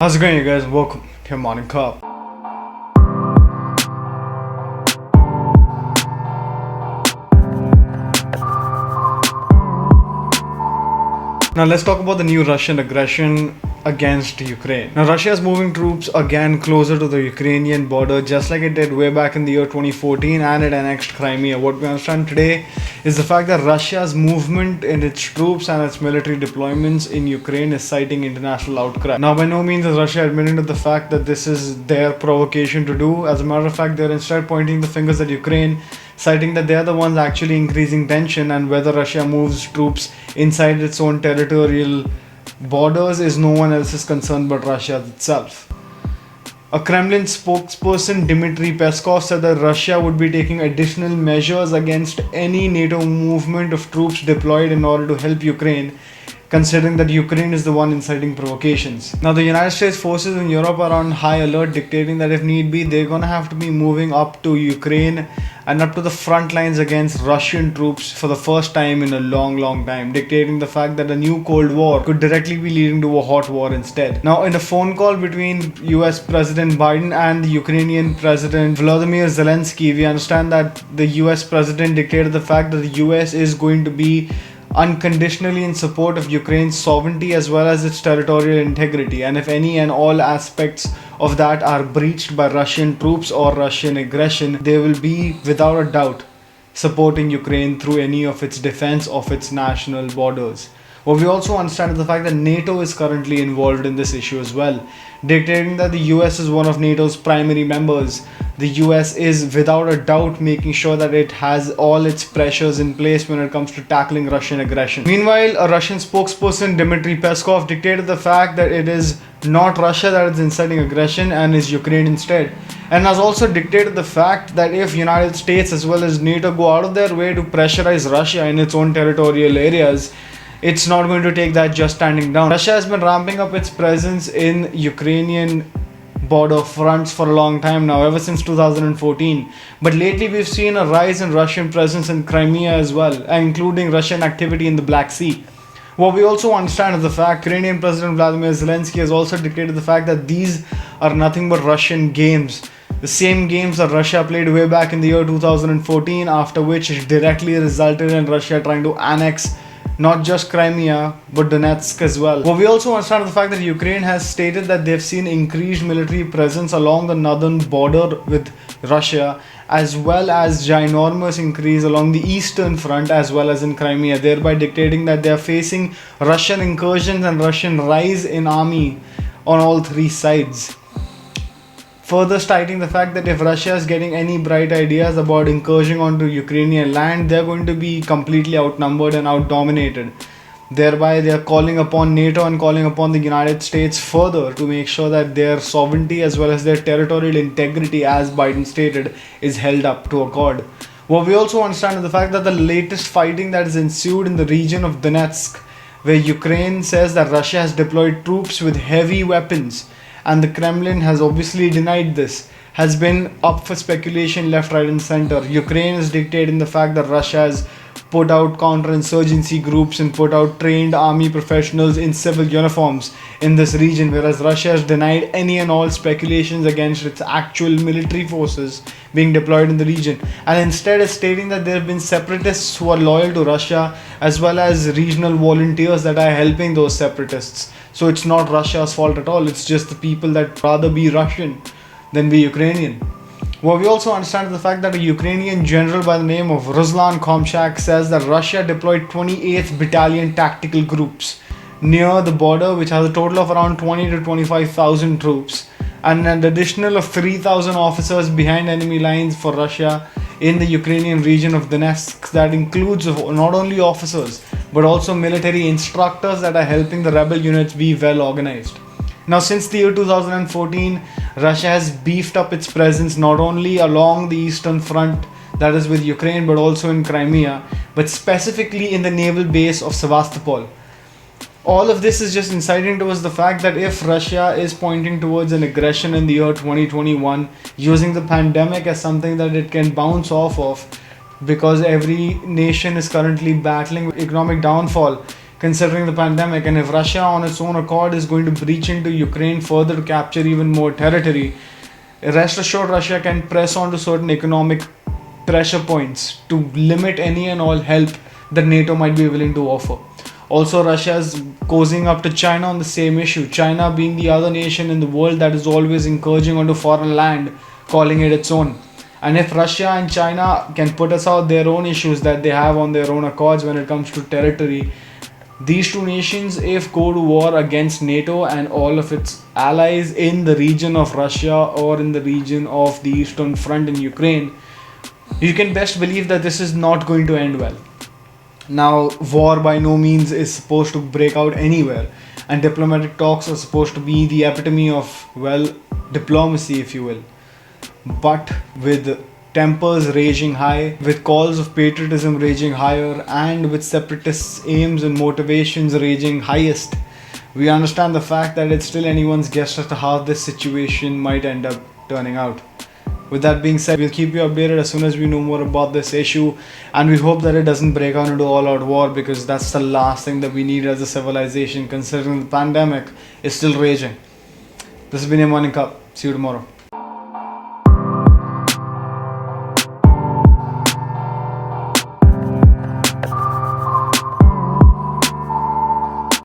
How's it going, you guys? Welcome to your morning cup. Now let's talk about the new Russian aggression against Ukraine. Now Russia is moving troops again closer to the Ukrainian border, just like it did way back in the year 2014, and it annexed Crimea. What we understand today is the fact that Russia's movement in its troops and its military deployments in Ukraine is citing international outcry. Now by no means is Russia admitting to the fact that this is their provocation to do. As a matter of fact, they're instead pointing the fingers at Ukraine, citing that they're the ones actually increasing tension, and whether Russia moves troops inside its own territorial borders is no one else's concern but Russia itself. A Kremlin spokesperson, Dimitry Pskov, said that Russia would be taking additional measures against any NATO movement of troops deployed in order to help Ukraine, considering that Ukraine is the one inciting provocations. Now, the United States forces in Europe are on high alert, dictating that if need be, they're going to have to be moving up to Ukraine and up to the front lines against Russian troops for the first time in a long time, dictating the fact that a new Cold War could directly be leading to a hot war instead. Now, in a phone call between US President Biden and the Ukrainian President Volodymyr Zeleny, we understand that the US President dictated the fact that the US is going to be unconditionally in support of Ukraine's sovereignty as well as its territorial integrity, and if any and all aspects of that are breached by Russian troops or Russian aggression, they will be without a doubt supporting Ukraine through any of its defense of its national borders. What we also understand is the fact that NATO is currently involved in this issue as well, dictating that the US is one of NATO's primary members. The US is without a doubt making sure that it has all its pressures in place when it comes to tackling Russian aggression. Meanwhile, a Russian spokesperson, Dimitry Pskov, dictated the fact that it is not Russia that is inciting aggression and is Ukraine instead, and has also dictated the fact that if United States as well as NATO go out of their way to pressurize Russia in its own territorial areas, it's not going to take that just standing down. Russia has been ramping up its presence in Ukrainian border fronts for a long time now, ever since 2014. But lately we've seen a rise in Russian presence in Crimea as well, including Russian activity in the Black Sea. What we also understand is the fact Ukrainian President Volodymyr Zeleny has also dictated the fact that these are nothing but Russian games. The same games that Russia played way back in the year 2014, after which it directly resulted in Russia trying to annex not just Crimea, but Donetsk as well. What we also understand is the fact that Ukraine has stated that they've seen increased military presence along the northern border with Russia, as well as ginormous increase along the eastern front as well as in Crimea, thereby dictating that they are facing Russian incursions and Russian rise in army on all three sides. Further citing the fact that if Russia is getting any bright ideas about incursion onto Ukrainian land, they're going to be completely outnumbered and outdominated. Thereby, they are calling upon NATO and calling upon the United States further to make sure that their sovereignty as well as their territorial integrity, as Biden stated, is held up to accord. What we also understand is the fact that the latest fighting that has ensued in the region of Donetsk, where Ukraine says that Russia has deployed troops with heavy weapons, and the Kremlin has obviously denied this, has been up for speculation left, right and center. Ukraine is dictating the fact that Russia has put out counterinsurgency groups and put out trained army professionals in civil uniforms in this region, whereas Russia has denied any and all speculations against its actual military forces being deployed in the region, and instead is stating that there have been separatists who are loyal to Russia as well as regional volunteers that are helping those separatists. So it's not Russia's fault at all, it's just the people that rather be Russian than be Ukrainian. What we also understand is the fact that a Ukrainian general by the name of Ruslan Komchak says that Russia deployed 28th Battalion tactical groups near the border, which has a total of around 20 to 25,000 troops, and an additional of 3,000 officers behind enemy lines for Russia in the Ukrainian region of Donetsk. That includes not only officers but also military instructors that are helping the rebel units be well organized. Now, since the year 2014, Russia has beefed up its presence not only along the eastern front, that is with Ukraine, but also in Crimea, but specifically in the naval base of Sevastopol. All of this is just inciting towards the fact that if Russia is pointing towards an aggression in the year 2021, using the pandemic as something that it can bounce off of, because every nation is currently battling economic downfall, considering the pandemic. And if Russia on its own accord is going to breach into Ukraine further to capture even more territory, rest assured Russia can press on to certain economic pressure points to limit any and all help that NATO might be willing to offer. Also, Russia is cozying up to China on the same issue. China being the other nation in the world that is always encouraging onto foreign land, calling it its own. And if Russia and China can put aside their own issues that they have on their own accords when it comes to territory, these two nations, if go to war against NATO and all of its allies in the region of Russia or in the region of the Eastern Front in Ukraine, you can best believe that this is not going to end well. Now, war by no means is supposed to break out anywhere, and diplomatic talks are supposed to be the epitome of, well, diplomacy, if you will. But with tempers raging high, with calls of patriotism raging higher, and with separatists' aims and motivations raging highest, we understand the fact that it's still anyone's guess as to how this situation might end up turning out. With that being said, we'll keep you updated as soon as we know more about this issue, and we hope that it doesn't break out into all-out war, because that's the last thing that we need as a civilization, considering the pandemic is still raging. This has been your Morning Cup. See you tomorrow.